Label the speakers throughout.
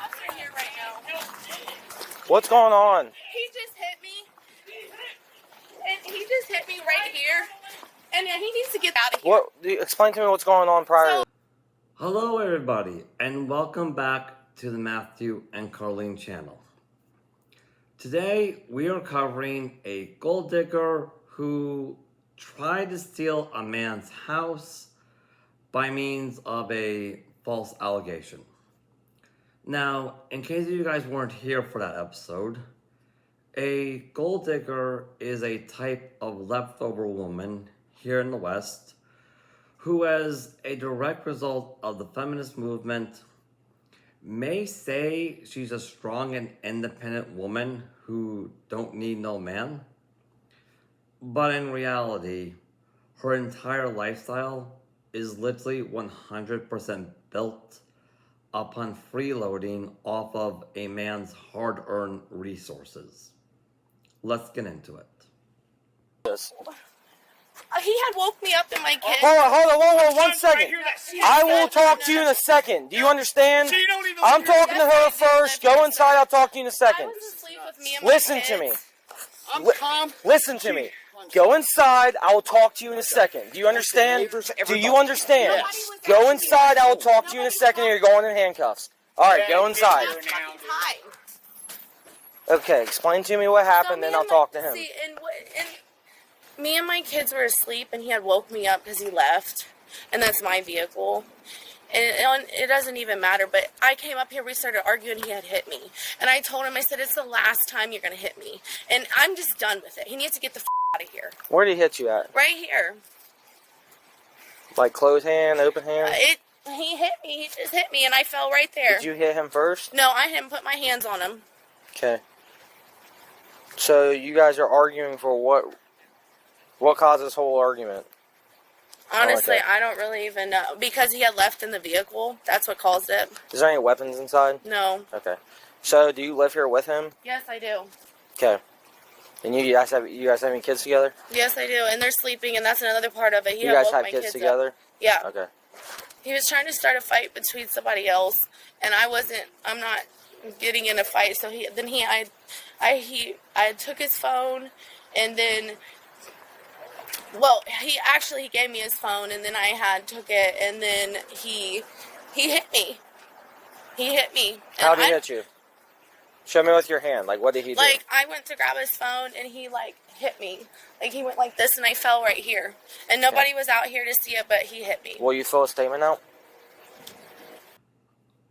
Speaker 1: officer here right now.
Speaker 2: What's going on?
Speaker 1: He just hit me. And he just hit me right here. And he needs to get out of here.
Speaker 2: Explain to me what's going on prior.
Speaker 3: Hello everybody, and welcome back to the Matthew and Carlene channel. Today we are covering a gold digger who tried to steal a man's house by means of a false allegation. Now, in case you guys weren't here for that episode, a gold digger is a type of leftover woman here in the West who, as a direct result of the feminist movement, may say she's a strong and independent woman who don't need no man. But in reality, her entire lifestyle is literally 100% built upon freeloading off of a man's hard-earned resources. Let's get into it.
Speaker 1: He had woke me up in my kid.
Speaker 2: Hold on, 1 second. I will talk to you in a second. Do you understand? I'm talking to her first. Go inside, I'll talk to you in a
Speaker 1: I
Speaker 2: second.
Speaker 1: was asleep with me and my
Speaker 2: Listen to me.
Speaker 1: kids.
Speaker 4: I'm calm.
Speaker 2: Listen to me. Go inside, I will talk to you in a second. Do you understand? Do you understand? Go inside, I will talk to you in a second, or you're going in handcuffs. Alright, go inside.
Speaker 1: Enough fucking time.
Speaker 2: Okay, explain to me what happened, then I'll talk to him.
Speaker 1: See, and me and my kids were asleep, and he had woke me up because he left, and that's my vehicle. And it doesn't even matter, but I came up here, we started arguing, he had hit me. And I told him, I said, it's the last time you're going to hit me. And I'm just done with it. He needs to get the out of here.
Speaker 2: Where did he hit you at?
Speaker 1: Right here.
Speaker 2: Like closed hand, open hand?
Speaker 1: He hit me, he just hit me, and I fell right there.
Speaker 2: Did you hit him first?
Speaker 1: No, I hadn't put my hands on him.
Speaker 2: Okay. So you guys are arguing for what? What caused this whole argument?
Speaker 1: Honestly,
Speaker 2: Okay.
Speaker 1: I don't really even know. Because he had left in the vehicle. That's what caused it.
Speaker 2: Is there any weapons inside?
Speaker 1: No.
Speaker 2: Okay. So do you live here with him?
Speaker 1: Yes, I do.
Speaker 2: Okay. And you guys have any kids together?
Speaker 1: Yes, I do. And they're sleeping, and that's another part of it. He
Speaker 2: You
Speaker 1: had
Speaker 2: guys
Speaker 1: woke
Speaker 2: have
Speaker 1: my
Speaker 2: kids
Speaker 1: up.
Speaker 2: together?
Speaker 1: Yeah.
Speaker 2: Okay.
Speaker 1: He was trying to start a fight between somebody else, and I'm not getting in a fight. So I took his phone, and then, he gave me his phone, and then I took it, and then he hit me. He hit me.
Speaker 2: How did he hit you? Show me with your hand. Like, what did he do?
Speaker 1: Like, I went to grab his phone, and he, hit me. Like, he went like this, and I fell right here. And nobody was out here to see it, but he hit me.
Speaker 2: Will you fill a statement out?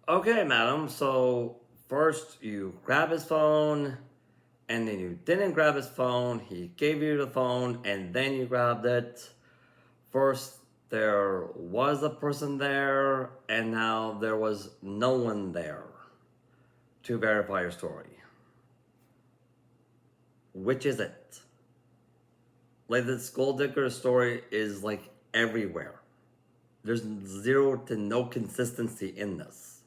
Speaker 3: Okay, madam, so first you grab his phone, and then you didn't grab his phone, he gave you the phone, and then you grabbed it. First, there was a person there, and now there was no one there to verify your story. Which is it? Like, this gold digger story is, everywhere. There's zero to no consistency in this.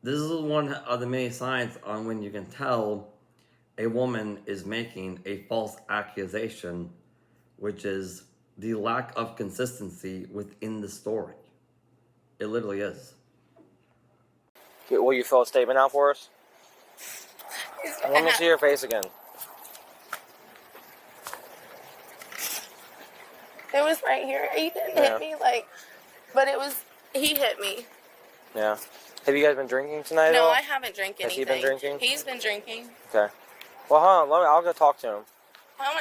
Speaker 3: This is one of the many signs on when you can tell a woman is making a false accusation, which is the lack of consistency within the story. It literally is.
Speaker 2: Will you fill a statement out for us? Let me see your face again.
Speaker 1: It was right here. He didn't hit me, but he hit me.
Speaker 2: Yeah. Have you guys been drinking tonight at
Speaker 1: No,
Speaker 2: all?
Speaker 1: I haven't drank anything.
Speaker 2: Has he been drinking?
Speaker 1: He's been drinking.
Speaker 2: Okay. Well, hold on. I'll go talk to him.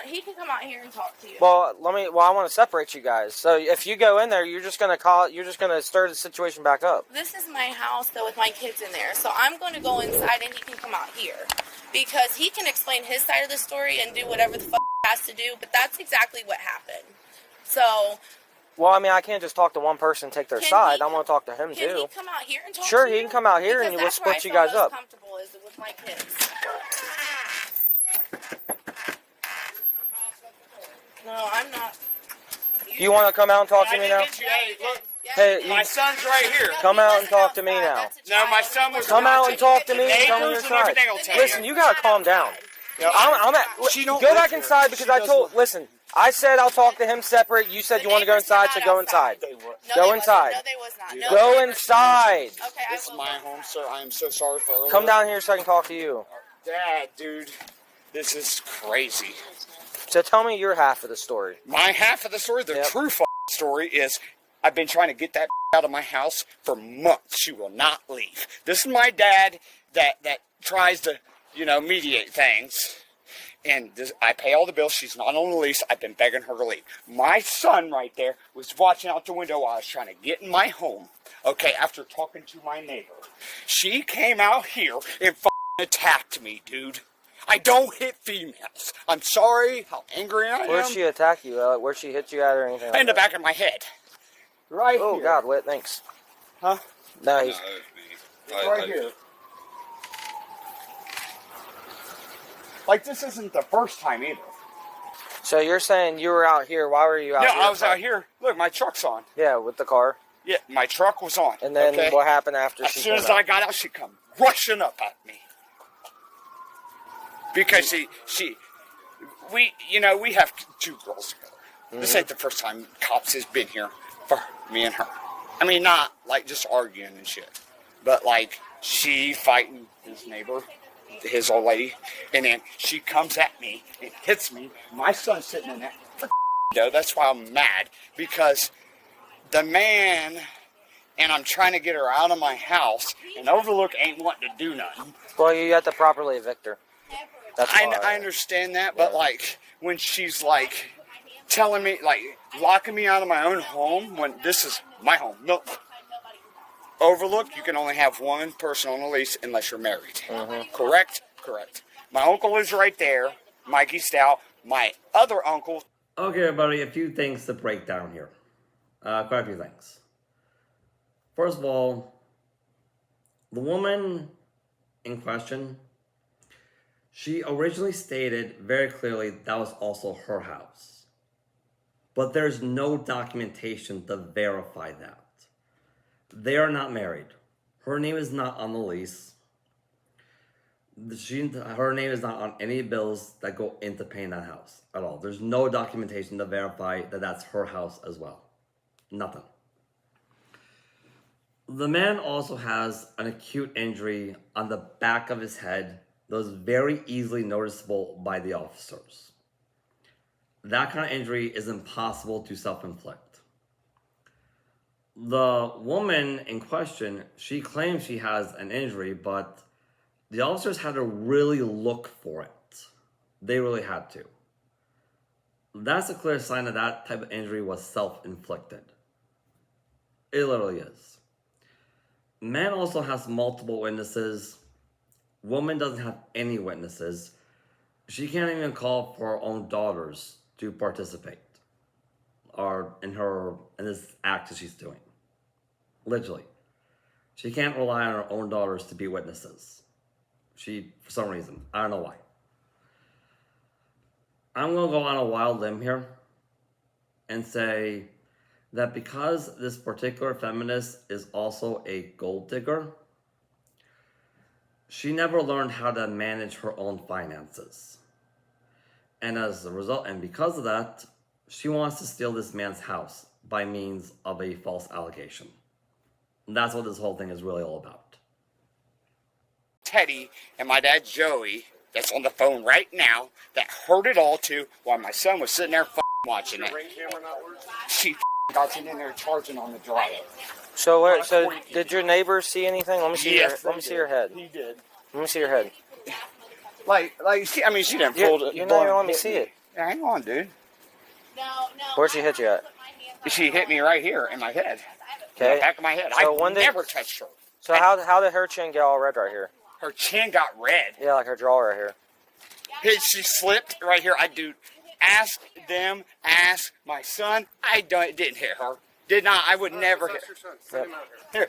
Speaker 1: He can come out here and talk to you.
Speaker 2: Well, I want to separate you guys. So if you go in there, you're just gonna stir the situation back up.
Speaker 1: This is my house, though, with my kids in there. So I'm going to go inside, and he can come out here. Because he can explain his side of the story and do whatever the fuck he has to do. But that's exactly what happened. So...
Speaker 2: Well, I can't just talk to one person and take their side. I want to talk to him,
Speaker 1: Can
Speaker 2: too.
Speaker 1: he come out here and talk
Speaker 2: Sure,
Speaker 1: to you?
Speaker 2: he can come out here, and we'll split you guys up.
Speaker 1: That's where I feel most comfortable is with my kids. No, I'm not.
Speaker 2: You want to come out and talk to me now?
Speaker 4: Hey, look,
Speaker 2: Hey,
Speaker 4: my son's right here.
Speaker 2: Come out and talk to me now.
Speaker 4: No, my son was.
Speaker 2: Come out and talk to me. Tell me your
Speaker 4: Neighbors and
Speaker 2: side.
Speaker 4: everything will tell you.
Speaker 2: Listen, you gotta calm down. Go back inside because I told. Listen, I said I'll talk to him separate. You said you want to go inside, so go inside.
Speaker 4: They were.
Speaker 1: No,
Speaker 2: Go
Speaker 1: they wasn't.
Speaker 2: inside.
Speaker 1: No, they was not. No,
Speaker 2: Go
Speaker 1: they were-
Speaker 2: inside.
Speaker 1: Okay, I
Speaker 4: This is
Speaker 1: will
Speaker 4: my
Speaker 1: go.
Speaker 4: home, sir. I am so sorry for earlier.
Speaker 2: Come down here so I can talk to you.
Speaker 4: Dad, dude, this is crazy.
Speaker 2: So tell me your half of the story.
Speaker 4: My half of the story, the
Speaker 2: Yep.
Speaker 4: true story is I've been trying to get that out of my house for months. She will not leave. This is my dad that tries to, mediate things. And I pay all the bills. She's not on the lease. I've been begging her to leave. My son right there was watching out the window while I was trying to get in my home. Okay, after talking to my neighbor. She came out here and attacked me, dude. I don't hit females. I'm sorry how angry I am.
Speaker 2: Where'd she attack you? Where'd she hit you at or anything?
Speaker 4: In the
Speaker 2: like
Speaker 4: back of my head. Right
Speaker 2: that? Oh,
Speaker 4: here.
Speaker 2: God, Whit, thanks.
Speaker 4: Huh?
Speaker 2: No, he's...
Speaker 4: Right here. Like, this isn't the first time either.
Speaker 2: So you're saying you were out here. Why were you out
Speaker 4: Yeah,
Speaker 2: here?
Speaker 4: I was out here. Look, my truck's on.
Speaker 2: Yeah, with the car.
Speaker 4: Yeah, my truck was on.
Speaker 2: And then
Speaker 4: okay?
Speaker 2: what happened after
Speaker 4: As
Speaker 2: she
Speaker 4: soon
Speaker 2: came
Speaker 4: as
Speaker 2: out?
Speaker 4: I got out, she come rushing up at me. Because we have two girls together.
Speaker 2: Mm-hmm.
Speaker 4: This ain't the first time cops has been here for me and her. I mean, not like just arguing and shit, but like she fighting his neighbor, his old lady, and then she comes at me and hits me. My son's sitting in that window. That's why I'm mad, because the man, and I'm trying to get her out of my house, and Overlook ain't wanting to do nothing.
Speaker 2: Well, you have to properly evict her. That's why.
Speaker 4: I understand that, but like when she's like telling me, like locking me out of my own home when this is my home. No. Overlook, you can only have one person on the lease unless you're married. Correct? Correct. My uncle lives right there, Mikey Stout. My other uncle.
Speaker 3: Okay, everybody, a few things to break down here. Quite a few things. First of all, the woman in question, she originally stated very clearly that was also her house. But there's no documentation to verify that. They are not married. Her name is not on the lease. Her name is not on any bills that go into paying that house at all. There's no documentation to verify that that's her house as well. Nothing. The man also has an acute injury on the back of his head that was very easily noticeable by the officers. That kind of injury is impossible to self-inflict. The woman in question, she claims she has an injury, but the officers had to really look for it. They really had to. That's a clear sign that that type of injury was self-inflicted. It literally is. Man also has multiple witnesses. Woman doesn't have any witnesses. She can't even call for her own daughters to participate or in this act that she's doing. Literally. She can't rely on her own daughters to be witnesses. For some reason, I don't know why. I'm going to go on a wild limb here and say that because this particular feminist is also a gold digger, she never learned how to manage her own finances. And as a result, and because of that, she wants to steal this man's house by means of a false allegation. And that's what this whole thing is really all about.
Speaker 4: Teddy and my dad Joey, that's on the phone right now, that heard it all too, while my son was sitting there watching it. She got in there charging on the drive.
Speaker 2: So did your neighbor see anything? Let me see
Speaker 4: Yes,
Speaker 2: let me see your head.
Speaker 4: He did.
Speaker 2: Let me see your head.
Speaker 4: She didn't pull it.
Speaker 2: You're not even letting me see it.
Speaker 4: Yeah, hang on, dude.
Speaker 1: No.
Speaker 2: Where'd she hit you at?
Speaker 4: She hit me right here in my head. In
Speaker 2: Okay.
Speaker 4: the back of my head.
Speaker 2: So
Speaker 4: I
Speaker 2: when did-
Speaker 4: never touched her.
Speaker 2: So how did her chin get all red right here?
Speaker 4: Her chin got red.
Speaker 2: Yeah, like her jaw right here.
Speaker 4: She slipped right here. Ask them, ask my son. Didn't hit her. Did not. I would never hit.
Speaker 5: Your son. Send him out here.
Speaker 4: Here.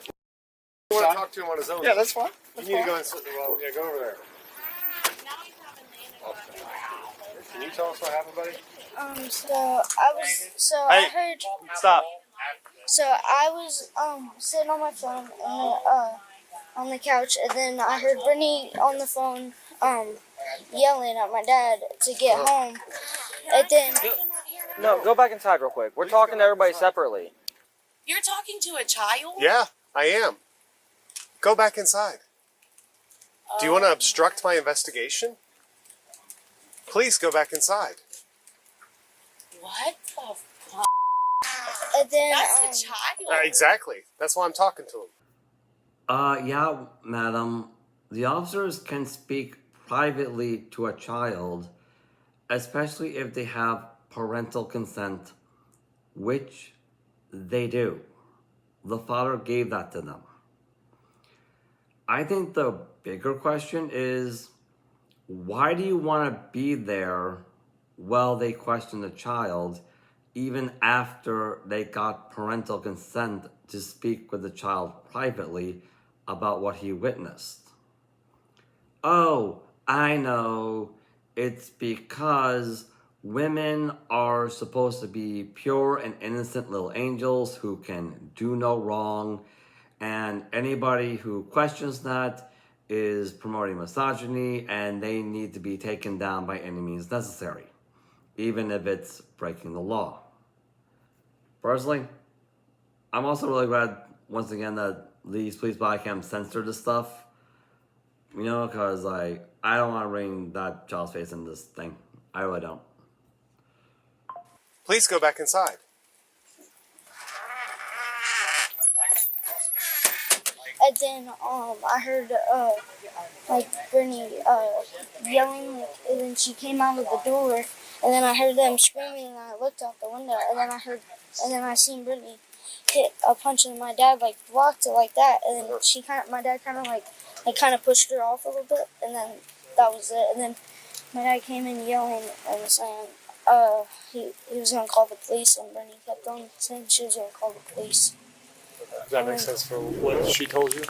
Speaker 5: You want
Speaker 4: Son?
Speaker 5: to talk to him on his own?
Speaker 4: Yeah, that's fine.
Speaker 5: You need to go and sit. Well, yeah, go over there. Can you tell us what happened, buddy?
Speaker 6: I heard.
Speaker 2: Stop.
Speaker 6: So I was sitting on my phone on the couch, and then I heard Brittany on the phone yelling at my dad to get home, and then
Speaker 2: No, go back inside real quick. We're talking to everybody separately.
Speaker 1: You're talking to a child?
Speaker 5: Yeah, I am. Go back inside. Do you want to obstruct my investigation? Please go back inside.
Speaker 1: What the fuck?
Speaker 6: And then
Speaker 1: That's a child.
Speaker 5: Exactly. That's why I'm talking to him.
Speaker 3: Yeah, madam. The officers can speak privately to a child, especially if they have parental consent, which they do. The father gave that to them. I think the bigger question is, why do you want to be there while they question the child, even after they got parental consent to speak with the child privately about what he witnessed? Oh, I know. It's because women are supposed to be pure and innocent little angels who can do no wrong, and anybody who questions that is promoting misogyny, and they need to be taken down by any means necessary, even if it's breaking the law. Personally, I'm also really glad, once again, that these police body cams censor this stuff. You know, because I don't want to bring that child's face in this thing. I really don't.
Speaker 5: Please go back inside.
Speaker 6: And then I heard like Brittany yelling, and then she came out of the door, and then I heard them screaming, and I looked out the window, and then I seen Brittany hit a punch, and my dad like blocked it like that, and then my dad kind of pushed her off a little bit, and then that was it. And then my dad came in yelling and saying he was gonna call the police, and Brittany kept on saying she was gonna call the police.
Speaker 5: Does that make sense for what she told you?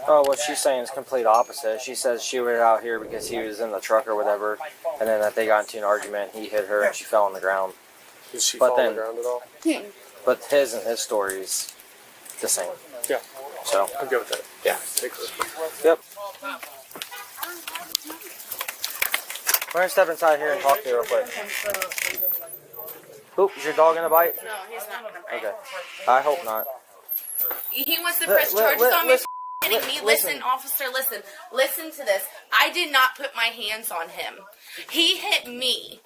Speaker 2: Oh, what she's saying is complete opposite. She says she was out here because he was in the truck or whatever, and then that they got into an argument, he hit her, and she fell on the ground.
Speaker 5: Did she
Speaker 2: But
Speaker 5: fall
Speaker 2: then-
Speaker 5: on the ground at all?
Speaker 2: But his and his story's the same.
Speaker 5: Yeah,
Speaker 2: So,
Speaker 5: I'm good with that. Yeah, take her.
Speaker 2: yep. We're gonna step inside here and talk to you real quick. Oop, is your dog gonna bite?
Speaker 1: No, he's not gonna bite.
Speaker 2: Okay. I hope not.
Speaker 1: He wants to press charges on me. Hitting me. Listen, officer, listen. Listen to this. I did not put my hands on him. He hit me.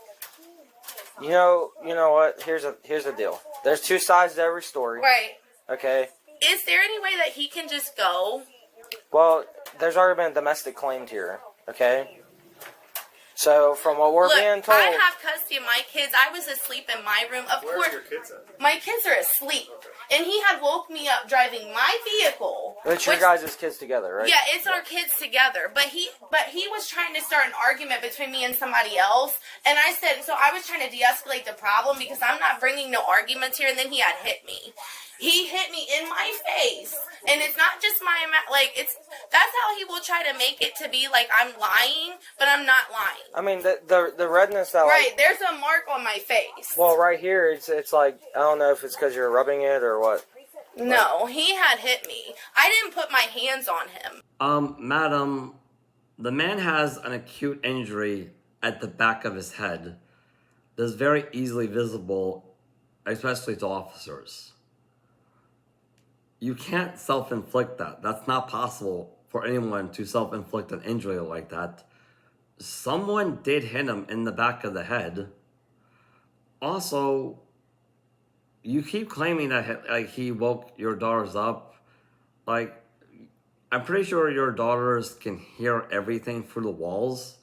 Speaker 2: You know what? Here's the deal. There's two sides to every story.
Speaker 1: Right.
Speaker 2: Okay.
Speaker 1: Is there any way that he can just go?
Speaker 2: Well, there's already been a domestic claimed here. Okay. So from what we're
Speaker 1: Look,
Speaker 2: being told,
Speaker 1: I have custody of my kids. I was asleep in my room. Of
Speaker 5: Where
Speaker 1: course,
Speaker 5: are your kids at?
Speaker 1: my kids are asleep. And he had woke me up driving my vehicle.
Speaker 2: it's your
Speaker 1: which-
Speaker 2: guys' kids together, right?
Speaker 1: Yeah, it's our kids together. But he was trying to start an argument between me and somebody else. And I said, so I was trying to de-escalate the problem because I'm not bringing no arguments here. And then he had hit me. He hit me in my face. And it's not just that's how he will try to make it to be like I'm lying, but I'm not lying.
Speaker 2: I mean, the redness that
Speaker 1: Right, there's a mark on my face.
Speaker 2: well, right here, it's like I don't know if it's because you're rubbing it or what.
Speaker 1: No, he had hit me. I didn't put my hands on him.
Speaker 3: Madam, the man has an acute injury at the back of his head that's very easily visible, especially to officers. You can't self-inflict that. That's not possible for anyone to self-inflict an injury like that. Someone did hit him in the back of the head. Also, you keep claiming that he woke your daughters up. I'm pretty sure your daughters can hear everything through the walls.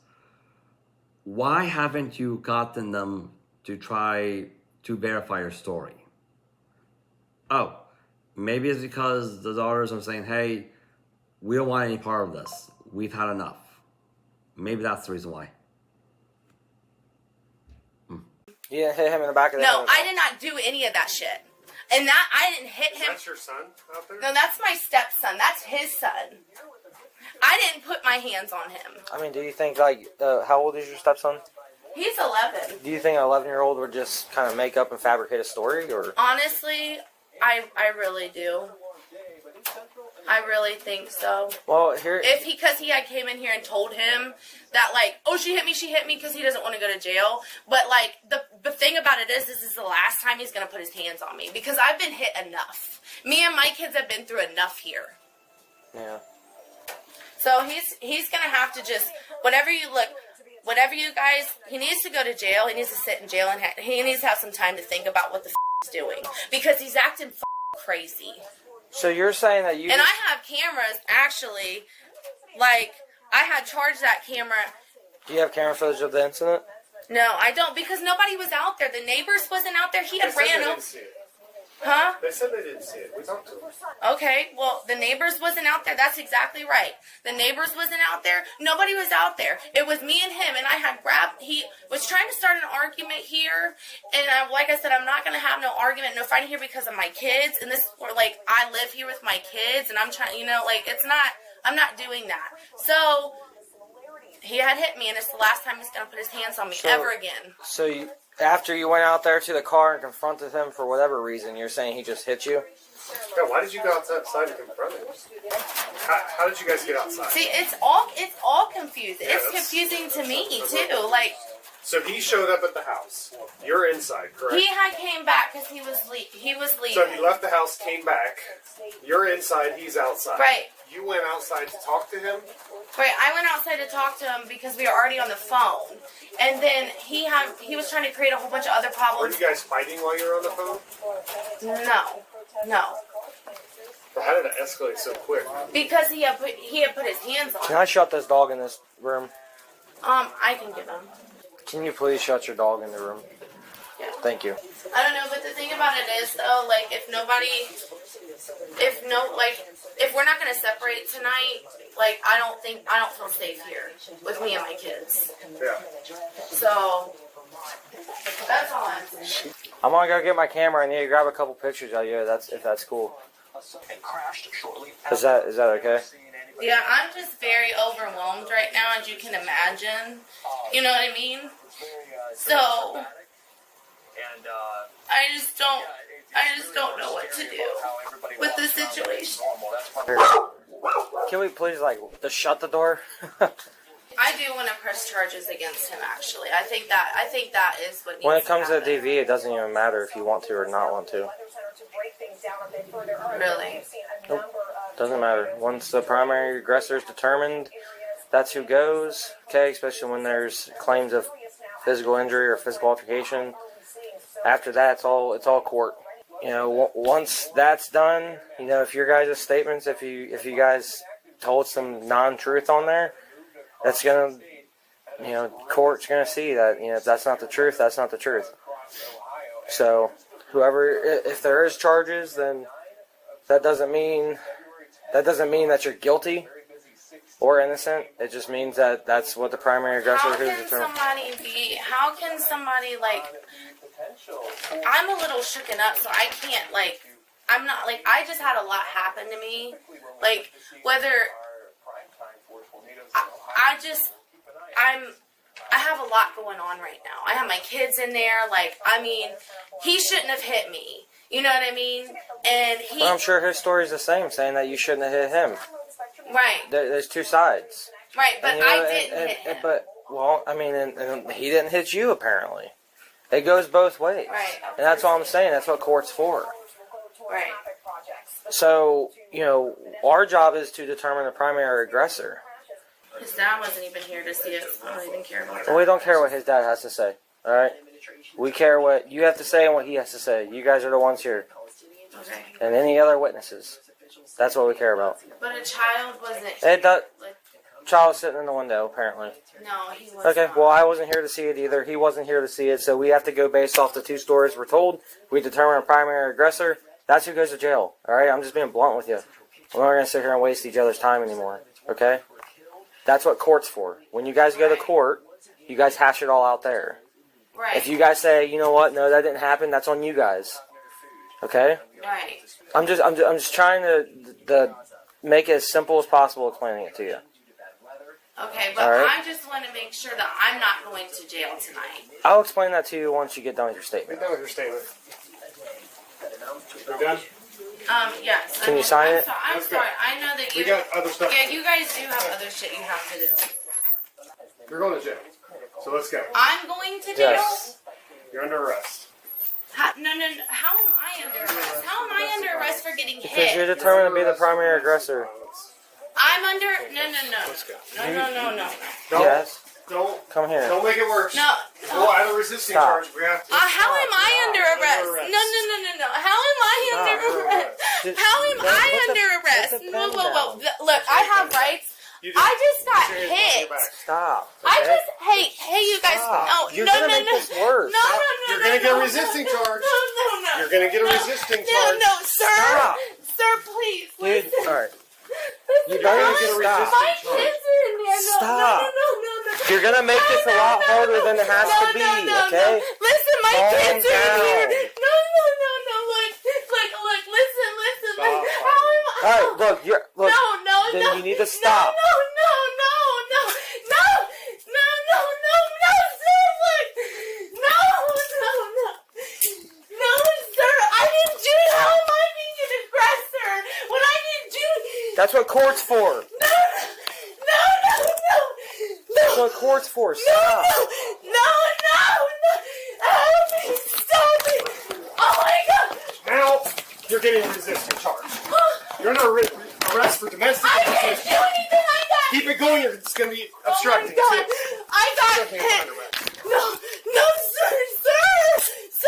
Speaker 3: Why haven't you gotten them to try to verify your story? Oh, maybe it's because the daughters are saying, hey, we don't want any part of this. We've had enough. Maybe that's the reason why.
Speaker 2: You didn't hit him in the back of the
Speaker 1: No,
Speaker 2: head.
Speaker 1: I did not do any of that shit. And that, I didn't hit
Speaker 5: Is
Speaker 1: him.
Speaker 5: that your son out there?
Speaker 1: No, that's my stepson. That's his son. I didn't put my hands on him.
Speaker 2: I mean, do you think how old is your stepson?
Speaker 1: He's 11.
Speaker 2: Do you think an 11-year-old would just kind of make up and fabricate a story, or?
Speaker 1: Honestly, I really do. I really think so.
Speaker 2: Well, here.
Speaker 1: Because he had came in here and told him that, like, oh, she hit me because he doesn't want to go to jail. But, like, the thing about it is, this is the last time he's going to put his hands on me. Because I've been hit enough. Me and my kids have been through enough here.
Speaker 2: Yeah.
Speaker 1: So he's going to have to just, whatever you guys, he needs to go to jail. He needs to sit in jail, and he needs to have some time to think about what the he's doing. Because he's acting crazy.
Speaker 2: So you're saying that you...
Speaker 1: And I have cameras, actually. Like, I had charged that camera.
Speaker 2: Do you have camera footage of the incident?
Speaker 1: No, I don't, because nobody was out there. The neighbors wasn't out there. He had ran over. Huh?
Speaker 5: They said they didn't see it. We talked to them.
Speaker 1: Okay, well, the neighbors wasn't out there. That's exactly right. The neighbors wasn't out there. Nobody was out there. It was me and him, and I had grabbed... He was trying to start an argument here, and like I said, I'm not going to have no argument, no fighting here because of my kids, and this is where, like, I live here with my kids, and I'm trying, you know, like, it's not... I'm not doing that. So, he had hit me, and it's the last time he's going to put his hands on me ever again.
Speaker 2: So, after you went out there to the car and confronted him for whatever reason, you're saying he just hit you?
Speaker 5: Yeah, why did you go outside and confront him? How did you guys get outside?
Speaker 1: See, it's all confusing. It's confusing to me, too. Like...
Speaker 5: So he showed up at the house. You're inside, correct?
Speaker 1: He had came back because he was leaving.
Speaker 5: So he left the house, came back. You're inside, he's outside.
Speaker 1: Right.
Speaker 5: You went outside to talk to him?
Speaker 1: Right, I went outside to talk to him because we were already on the phone. And then he was trying to create a whole bunch of other
Speaker 5: Were
Speaker 1: problems.
Speaker 5: you guys fighting while you were on the phone?
Speaker 1: No.
Speaker 5: But how did it escalate so quick?
Speaker 1: Because he had put his hands on
Speaker 2: Can
Speaker 1: him.
Speaker 2: I shut this dog in this room?
Speaker 1: I can get him.
Speaker 2: Can you please shut your dog in the room?
Speaker 1: Yeah.
Speaker 2: Thank you.
Speaker 1: I don't know, but the thing about it is, though, like, if we're not going to separate tonight, like, I don't feel safe here with me and my kids.
Speaker 5: Yeah.
Speaker 1: So, that's all I'm saying.
Speaker 2: I'm gonna go get my camera and grab a couple pictures of you. If that's cool. Is that okay?
Speaker 1: Yeah, I'm just very overwhelmed right now, as you can imagine. You know what I mean? So, I just don't know what to do with the situation.
Speaker 2: Can we please just shut the door?
Speaker 1: I do want to press charges against him. Actually, I think that is what needs
Speaker 2: When it comes to
Speaker 1: happen.
Speaker 2: the DV, it doesn't even matter if you want to or not want to.
Speaker 1: Really?
Speaker 2: Nope. Doesn't matter. Once the primary aggressor is determined, that's who goes. Okay, especially when there's claims of physical injury or physical altercation. After that, it's all court. You know, once that's done, you know, if your guys' statements, if you guys told some non-truth on there, that's gonna, you know, court's gonna see that, you know, if that's not the truth, that's not the truth. So, if there is charges, then that doesn't mean that you're guilty or innocent. It just means that that's what the primary aggressor who's determined.
Speaker 1: How can somebody, like, I'm a little shooken up, so I can't, like, I'm not, like, I just had a lot happen to me. Like, whether, I have a lot going on right now. I have my kids in there. Like, I mean, he shouldn't have hit me. You know what I mean? And
Speaker 2: Well, I'm sure his story's the same, saying that you shouldn't have hit him.
Speaker 1: Right.
Speaker 2: There's two sides.
Speaker 1: Right, but
Speaker 2: And, you know,
Speaker 1: I didn't hit him.
Speaker 2: But, well, I mean, and he didn't hit you, apparently. It goes both ways.
Speaker 1: Right.
Speaker 2: And that's all I'm saying. That's what court's for.
Speaker 1: Right.
Speaker 2: So, you know, our job is to determine the primary aggressor.
Speaker 1: His dad wasn't even here to see it, so I don't even care about that.
Speaker 2: Well, we don't care what his dad has to say. All right? We care what you have to say and what he has to say. You guys are the ones here.
Speaker 1: Okay.
Speaker 2: And any other witnesses. That's what we care about.
Speaker 1: But a child wasn't
Speaker 2: It does.
Speaker 1: like,
Speaker 2: Child was sitting in the window, apparently.
Speaker 1: no, he was
Speaker 2: Okay,
Speaker 1: not.
Speaker 2: well, I wasn't here to see it either. He wasn't here to see it, so we have to go based off the two stories we're told. We determine a primary aggressor. That's who goes to jail. All right, I'm just being blunt with you. We're not going to sit here and waste each other's time anymore. Okay? That's what court's for. When you guys go to court, you guys hash it all out there.
Speaker 1: Right.
Speaker 2: If you guys say, you know what, no, that didn't happen, that's on you guys. Okay?
Speaker 1: Right.
Speaker 2: I'm just trying to make it as simple as possible explaining it to you.
Speaker 1: Okay, but
Speaker 2: All right.
Speaker 1: I just want to make sure that I'm not going to jail tonight.
Speaker 2: I'll explain that to you once you get done with your statement.
Speaker 5: We're done with your statement. You're done?
Speaker 1: Yes.
Speaker 2: Can you sign it?
Speaker 1: I'm
Speaker 5: Let's go.
Speaker 1: sorry. I know that you.
Speaker 5: We got other stuff.
Speaker 1: Yeah, you guys do have other shit you have to do.
Speaker 5: You're going to jail. So let's go.
Speaker 1: I'm going to jail.
Speaker 2: Yes.
Speaker 5: You're under arrest.
Speaker 1: No. How am I under arrest? How am I under arrest for getting
Speaker 2: Because you're
Speaker 1: hit?
Speaker 2: determined to be the primary aggressor.
Speaker 1: I'm under. No.
Speaker 5: Let's go.
Speaker 1: No.
Speaker 5: Don't,
Speaker 2: Yes.
Speaker 5: don't,
Speaker 2: Come here.
Speaker 5: don't make it worse.
Speaker 1: No.
Speaker 5: We'll add a resisting
Speaker 2: Stop.
Speaker 5: charge. We have to.
Speaker 1: How am I under arrest?
Speaker 5: arrest.
Speaker 1: No. How am I under
Speaker 2: Stop.
Speaker 1: arrest?
Speaker 2: Just-
Speaker 1: How am
Speaker 2: Put
Speaker 1: I
Speaker 2: the-
Speaker 1: under arrest?
Speaker 2: put the
Speaker 1: Whoa,
Speaker 2: pen
Speaker 1: whoa.
Speaker 2: down.
Speaker 1: Look, I have rights.
Speaker 5: You
Speaker 1: I just got
Speaker 5: Put your hands behind
Speaker 1: hit.
Speaker 5: your back.
Speaker 2: Stop.
Speaker 1: I
Speaker 2: okay?
Speaker 1: just hey you guys.
Speaker 2: Stop.
Speaker 1: No,
Speaker 2: You're
Speaker 1: no,
Speaker 2: gonna make this worse.
Speaker 1: No.
Speaker 5: You're gonna get a resisting charge.
Speaker 1: No.
Speaker 5: You're gonna get a resisting charge.
Speaker 1: No, sir.
Speaker 2: Stop.
Speaker 1: Sir, please.
Speaker 2: Dude,
Speaker 1: Listen.
Speaker 2: alright.
Speaker 1: Listen,
Speaker 2: You better
Speaker 1: my-
Speaker 2: get a resisting
Speaker 1: My
Speaker 5: charge.
Speaker 1: kids are in there. No,
Speaker 2: Stop.
Speaker 1: No.
Speaker 2: You're gonna make this a lot harder than it has to be, okay?
Speaker 1: Listen, my
Speaker 2: Calm
Speaker 1: kids are in here.
Speaker 2: down.
Speaker 1: No. Look, listen.
Speaker 5: Stop.
Speaker 1: Like, how am I?
Speaker 2: Alright, look, look.
Speaker 1: No.
Speaker 2: Then you need to stop.
Speaker 1: No, sir. Look. No, sir. I didn't do it. How am I being an aggressor when I didn't do it?
Speaker 2: That's what court's for.
Speaker 1: No.
Speaker 2: That's what court's for. Stop.
Speaker 1: No. Help me. Stop it. Oh my God.
Speaker 5: Now you're getting a resisting charge. You're under arrest for domestic
Speaker 1: I didn't
Speaker 5: resistance.
Speaker 1: do anything. I got
Speaker 5: Keep it going. It's gonna be obstructing.
Speaker 1: Oh my God. I got
Speaker 5: Obstructing
Speaker 1: hit.
Speaker 5: under arrest.
Speaker 1: No, sir.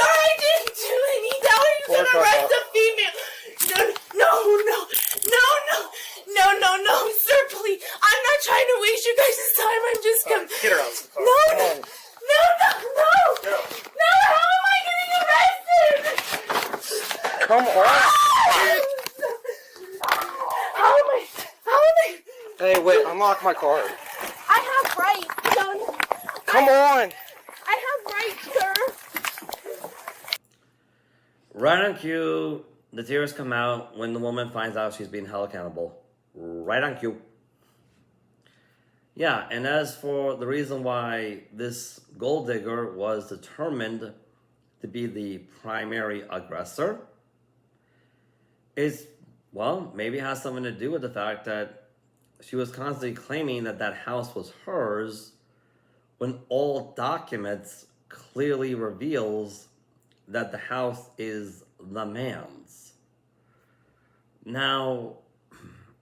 Speaker 1: I didn't do anything. How are you
Speaker 2: Work
Speaker 1: gonna
Speaker 2: on
Speaker 1: arrest
Speaker 2: that.
Speaker 1: a female? No, sir, please. I'm not trying to waste you guys' time. I'm just
Speaker 5: All right,
Speaker 1: gonna.
Speaker 5: get her out of the car.
Speaker 1: No.
Speaker 5: Go.
Speaker 1: No, how am I getting arrested?
Speaker 2: Come on.
Speaker 1: How am I?
Speaker 2: Hey, wait, unlock my card.
Speaker 1: I have rights, son.
Speaker 2: Come on.
Speaker 1: I have rights, sir.
Speaker 3: Right on cue, the tears come out when the woman finds out she's being held accountable. Right on cue. Yeah, and as for the reason why this gold digger was determined to be the primary aggressor, is, well, maybe it has something to do with the fact that she was constantly claiming that that house was hers when all documents clearly reveals that the house is the man's. Now,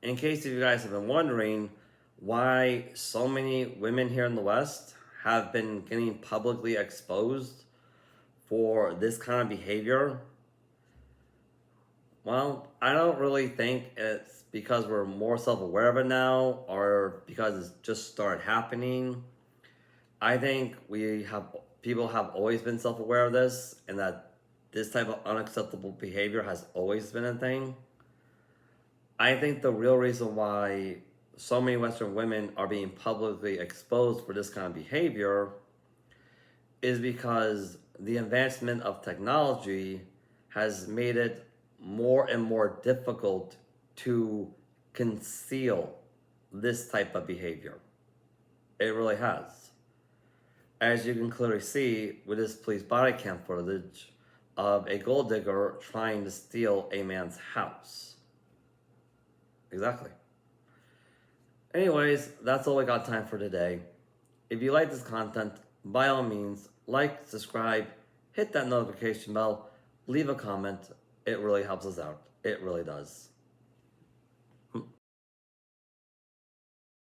Speaker 3: in case you guys have been wondering why so many women here in the West have been getting publicly exposed for this kind of behavior, well, I don't really think it's because we're more self-aware of it now or because it's just started happening. I think people have always been self-aware of this and that this type of unacceptable behavior has always been a thing. I think the real reason why so many Western women are being publicly exposed for this kind of behavior is because the advancement of technology has made it more and more difficult to conceal this type of behavior. It really has. As you can clearly see with this police body cam footage of a gold digger trying to steal a man's house. Exactly. Anyways, that's all I got time for today. If you like this content, by all means, like, subscribe, hit that notification bell, leave a comment. It really helps us out. It really does.